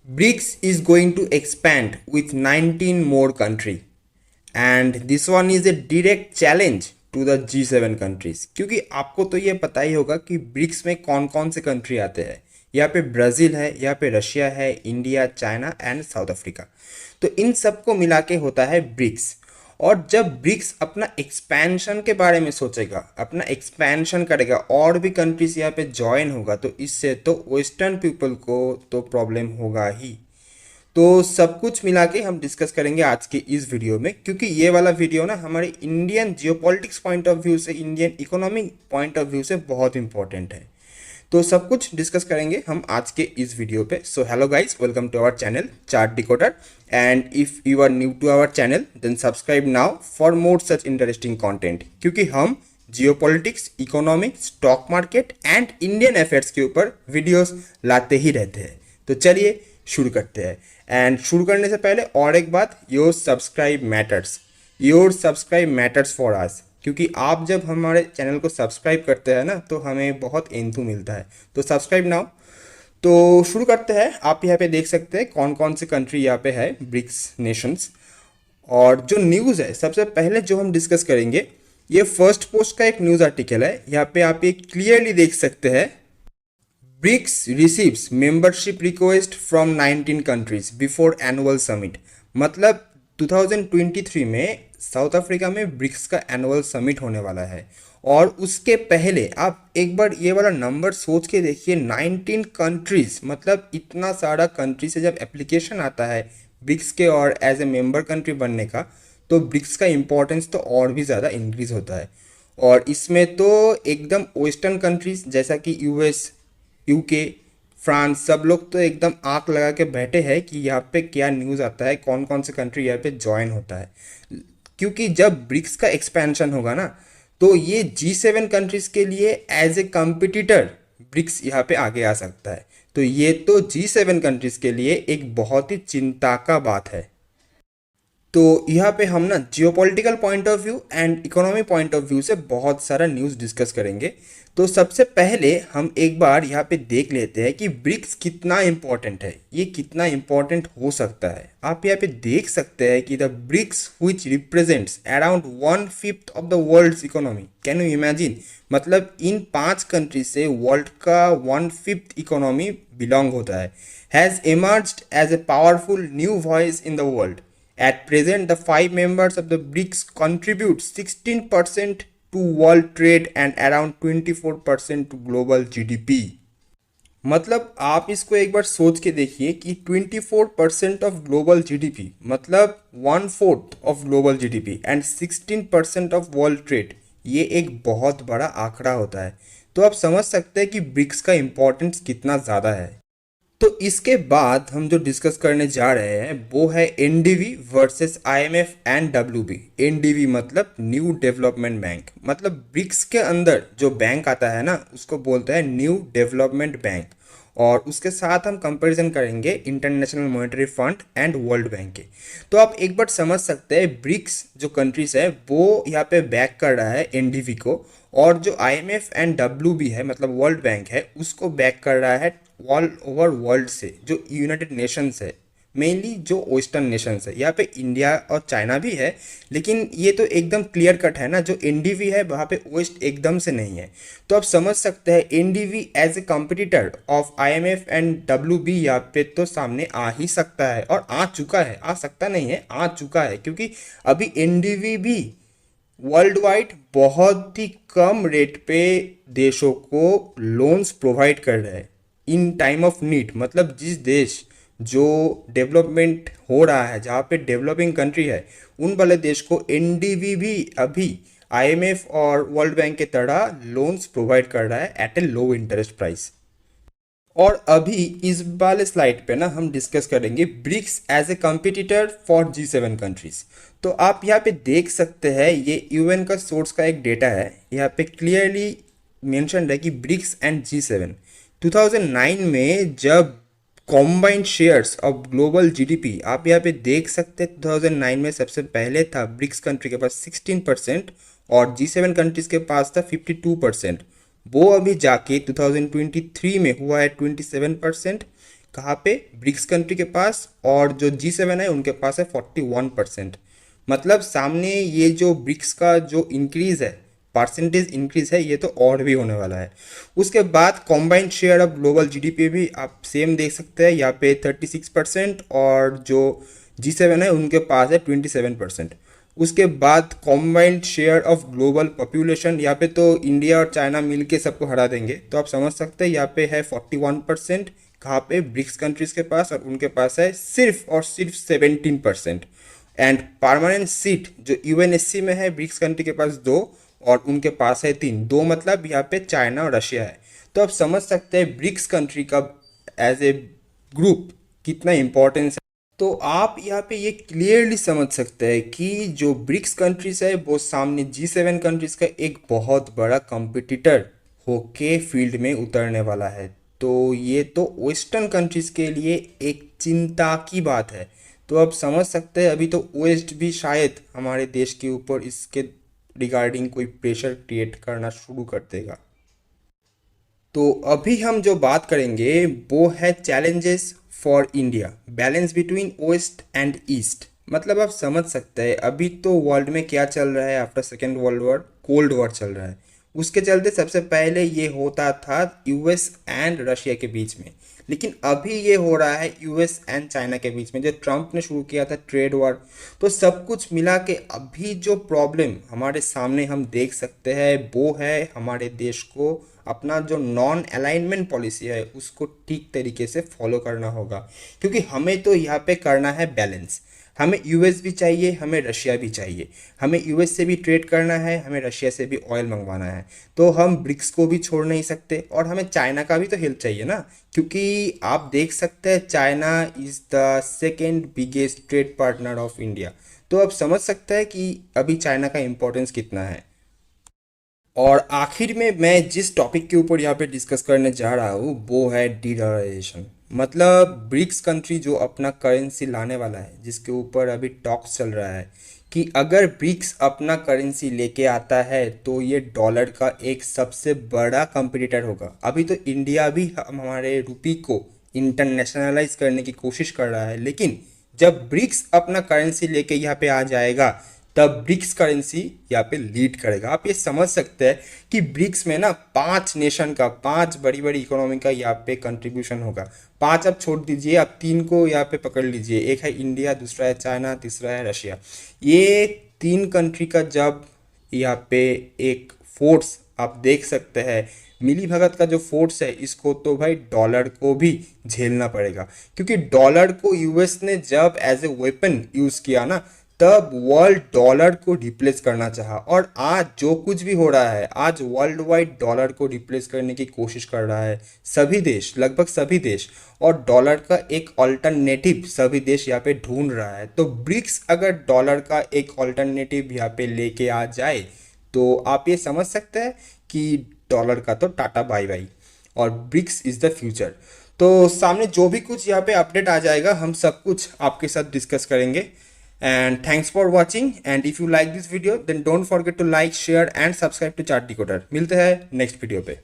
BRICS is going to expand with 19 more country and this one is a direct challenge to the G7 countries क्योंकि आपको तो ये पता ही होगा कि ब्रिक्स में कौन कौन से कंट्री आते हैं। यहाँ पे ब्राज़ील है, यहाँ पे रशिया है, India, China and south Africa. तो इन सबको मिला के होता है ब्रिक्स। और जब ब्रिक्स अपना एक्सपेंशन के बारे में सोचेगा, अपना एक्सपेंशन करेगा और भी कंट्रीज यहाँ पे ज्वाइन होगा, तो इससे तो वेस्टर्न पीपल को तो प्रॉब्लम होगा ही। तो सब कुछ मिला के हम डिस्कस करेंगे आज के इस वीडियो में, क्योंकि ये वाला वीडियो ना हमारे Indian geopolitics point of view से, Indian economic point of view से बहुत इंपॉर्टेंट है। तो सब कुछ डिस्कस करेंगे हम आज के इस वीडियो पे। So hello guys, welcome to our channel chart decoder and if you are new to our channel then subscribe now for more such interesting content, क्योंकि हम geopolitics, economics, stock market and Indian affairs के ऊपर videos लाते ही रहते हैं। तो चलिए शुरू करते हैं। एंड शुरू करने से पहले और एक बात, your subscribe matters, your subscribe matters for us, क्योंकि आप जब हमारे चैनल को सब्सक्राइब करते हैं ना तो हमें बहुत एंथू मिलता है। तो सब्सक्राइब नाउ। तो शुरू करते हैं। आप यहाँ पे देख सकते हैं कौन कौन सी कंट्री यहाँ पे है, ब्रिक्स नेशंस। और जो न्यूज़ है सबसे पहले जो हम डिस्कस करेंगे, ये फर्स्ट पोस्ट का एक न्यूज़ आर्टिकल है। यहाँ पे आप ये क्लियरली देख सकते हैं, BRICS receives membership request from 19 countries before annual summit. मतलब 2023 में साउथ अफ्रीका में ब्रिक्स का एनुअल समिट होने वाला है और उसके पहले आप एक बार ये वाला नंबर सोच के देखिए, 19 कंट्रीज। मतलब इतना सारा कंट्री से जब एप्लीकेशन आता है ब्रिक्स के और एज ए मेंबर कंट्री बनने का, तो ब्रिक्स का इम्पोर्टेंस तो और भी ज़्यादा इंक्रीज होता है। और इसमें तो एकदम वेस्टर्न कंट्रीज जैसा कि यूएस, यूके, फ्रांस, सब लोग तो एकदम आंख लगा के बैठे हैं कि यहाँ पे क्या न्यूज़ आता है, कौन कौन से कंट्री यहाँ पे ज्वाइन होता है। क्योंकि जब ब्रिक्स का एक्सपेंशन होगा ना, तो ये G7 कंट्रीज के लिए एज ए कंपिटिटर ब्रिक्स यहाँ पे आगे आ सकता है। तो ये तो G7 कंट्रीज के लिए एक बहुत ही चिंता का बात है। तो यहाँ पे हम ना geopolitical point of view and economy point of view से बहुत सारा न्यूज़ डिस्कस करेंगे। तो सबसे पहले हम एक बार यहाँ पे देख लेते हैं कि ब्रिक्स कितना इम्पोर्टेंट है, ये कितना इम्पोर्टेंट हो सकता है। आप यहाँ पे देख सकते हैं कि the BRICS which represents around 1/5 of the world's economy. Can you imagine, मतलब इन 5 कंट्री से वर्ल्ड का 1/5 इकोनॉमी बिलोंग होता है। Has emerged as a powerful new voice in the world. At present, the 5 members of the BRICS contribute 16% to world trade and around 24% to global GDP। मतलब आप इसको एक बार सोच के देखिए कि 24% ऑफ ग्लोबल जीडीपी, मतलब 1/4 of global GDP and 16% of world trade, ये एक बहुत बड़ा आंकड़ा होता है। तो आप समझ सकते हैं कि ब्रिक्स का इम्पोर्टेंस कितना ज़्यादा है। तो इसके बाद हम जो डिस्कस करने जा रहे हैं वो है NDV versus IMF and WB. NDV मतलब न्यू डेवलपमेंट बैंक, मतलब ब्रिक्स के अंदर जो बैंक आता है ना उसको बोलते हैं न्यू डेवलपमेंट बैंक। और उसके साथ हम कंपैरिजन करेंगे international monetary fund and world bank के। तो आप एक बार समझ सकते हैं ब्रिक्स जो कंट्रीज है वो यहाँ पे बैक कर रहा है एनडीवी को, और जो आईएमएफ एंड डब्ल्यूबी है मतलब वर्ल्ड बैंक है उसको बैक कर रहा है ऑल ओवर वर्ल्ड से जो यूनाइटेड नेशंस है, मेनली जो वेस्टर्न नेशंस है। यहाँ पे इंडिया और चाइना भी है, लेकिन ये तो एकदम क्लियर कट है ना, जो एनडीवी है वहाँ पे वेस्ट एकदम से नहीं है। तो आप समझ सकते हैं NDB as a competitor of IMF and WB यहाँ पे तो सामने आ ही सकता है, और आ चुका है, आ सकता नहीं है, आ चुका है। क्योंकि अभी एनडीवी भी वर्ल्ड वाइड बहुत ही कम रेट पे देशों को लोन्स प्रोवाइड कर रहा है इन टाइम ऑफ नीड। मतलब जिस देश जो डेवलपमेंट हो रहा है, जहाँ पे डेवलपिंग कंट्री है, उन वाले देश को एनडीबी भी अभी आईएमएफ और वर्ल्ड बैंक के तरह लोन्स प्रोवाइड कर रहा है एट ए लो इंटरेस्ट प्राइस। और अभी इस वाले स्लाइड पे ना हम डिस्कस करेंगे BRICS as a competitor for G7 countries. तो आप यहाँ पे देख सकते हैं, ये यूएन का सोर्स का एक डेटा है। यहाँ पे क्लियरली मेंशन है कि ब्रिक्स एंड G7 2009 में जब combined shares of global GDP, आप यहाँ पे देख सकते हैं 2009 में सबसे पहले था ब्रिक्स कंट्री के पास 16% और G7 कंट्रीज के पास था 52%। वो अभी जाके 2023 में हुआ है 27%। कहाँ पे, ब्रिक्स कंट्री के पास, और जो G7 है उनके पास है 41%। मतलब सामने ये जो ब्रिक्स का जो इंक्रीज है, परसेंटेज इंक्रीज है, ये तो और भी होने वाला है। उसके बाद combined share of global GDP भी आप सेम देख सकते हैं, यहाँ पे 36%, और जो G7 है उनके पास है 27%। उसके बाद combined share of global population, यहाँ पे तो इंडिया और चाइना मिल के सबको हरा देंगे, तो आप समझ सकते हैं यहाँ पे है 41%, कहाँ पे, ब्रिक्स कंट्रीज के पास, और उनके पास है सिर्फ और सिर्फ 17%। एंड परमानेंट सीट जो यूएनएससी में है, ब्रिक्स कंट्री के पास दो और उनके पास है तीन, दो मतलब यहाँ पे चाइना और रशिया है। तो आप समझ सकते हैं ब्रिक्स कंट्री का एज ए ग्रुप कितना इंपॉर्टेंस है। तो आप यहाँ पे ये क्लियरली समझ सकते हैं कि जो ब्रिक्स कंट्रीज है वो सामने G7 कंट्रीज का एक बहुत बड़ा कंपिटिटर होके फील्ड में उतरने वाला है। तो ये तो वेस्टर्न कंट्रीज के लिए एक चिंता की बात है। तो आप समझ सकते हैं अभी तो वेस्ट भी शायद हमारे देश के ऊपर इसके रिगार्डिंग कोई प्रेशर क्रिएट करना शुरू कर देगा। तो अभी हम जो बात करेंगे वो है challenges for India, balance between west and east. मतलब आप समझ सकते हैं अभी तो वर्ल्ड में क्या चल रहा है, after second world war cold war चल रहा है। उसके चलते सबसे पहले ये होता था यूएस एंड रशिया के बीच में, लेकिन अभी ये हो रहा है यूएस एंड चाइना के बीच में, जो ट्रम्प ने शुरू किया था ट्रेड वॉर। तो सब कुछ मिला के अभी जो प्रॉब्लम हमारे सामने हम देख सकते हैं वो है हमारे देश को अपना जो नॉन अलाइनमेंट पॉलिसी है उसको ठीक तरीके से फॉलो करना होगा, क्योंकि हमें तो यहाँ पे करना है बैलेंस। हमें यूएस भी चाहिए, हमें रशिया भी चाहिए, हमें यूएस से भी ट्रेड करना है, हमें रशिया से भी ऑयल मंगवाना है। तो हम ब्रिक्स को भी छोड़ नहीं सकते, और हमें चाइना का भी तो हेल्प चाहिए ना, क्योंकि आप देख सकते हैं China is the second biggest trade partner of India. तो आप समझ सकते हैं कि अभी चाइना का इम्पोर्टेंस कितना है। और आखिर में मैं जिस टॉपिक के ऊपर यहाँ पे डिस्कस करने जा रहा हूँ वो है डीडॉलराइजेशन। मतलब ब्रिक्स कंट्री जो अपना करेंसी लाने वाला है, जिसके ऊपर अभी टॉक्स चल रहा है कि अगर ब्रिक्स अपना करेंसी लेके आता है तो ये डॉलर का एक सबसे बड़ा कंपटीटर होगा। अभी तो इंडिया भी हमारे रुपी को इंटरनेशनलाइज करने की कोशिश कर रहा है, लेकिन जब ब्रिक्स अपना करेंसी लेके यहाँ पे आ जाएगा तब ब्रिक्स करेंसी यहाँ पे लीड करेगा। आप ये समझ सकते हैं कि ब्रिक्स में ना 5 नेशन का, 5 बड़ी बड़ी इकोनॉमी का यहाँ पे कंट्रीब्यूशन होगा। 5 आप छोड़ दीजिए, आप 3 को यहाँ पे पकड़ लीजिए, एक है इंडिया, दूसरा है चाइना, तीसरा है रशिया। ये 3 कंट्री का जब यहाँ पे एक फोर्स आप देख सकते हैं, मिली भगत का जो फोर्स है, इसको तो भाई डॉलर को भी झेलना पड़ेगा, क्योंकि डॉलर को यूएस ने जब एज ए वेपन यूज़ किया ना, तब वर्ल्ड डॉलर को रिप्लेस करना चाहा। और आज जो कुछ भी हो रहा है, आज वर्ल्ड वाइड डॉलर को रिप्लेस करने की कोशिश कर रहा है सभी देश, लगभग सभी देश, और डॉलर का एक ऑल्टरनेटिव सभी देश यहाँ पे ढूंढ रहा है। तो ब्रिक्स अगर डॉलर का एक ऑल्टरनेटिव यहाँ पे लेके आ जाए तो आप ये समझ सकते हैं कि डॉलर का तो टाटा बाय बाय, और ब्रिक्स इज़ द फ्यूचर। तो सामने जो भी कुछ यहाँ पे अपडेट आ जाएगा हम सब कुछ आपके साथ डिस्कस करेंगे। And thanks for watching, and if you like this video then don't forget to like, share and subscribe to Chart Decoder। मिलते हैं नेक्स्ट वीडियो पे।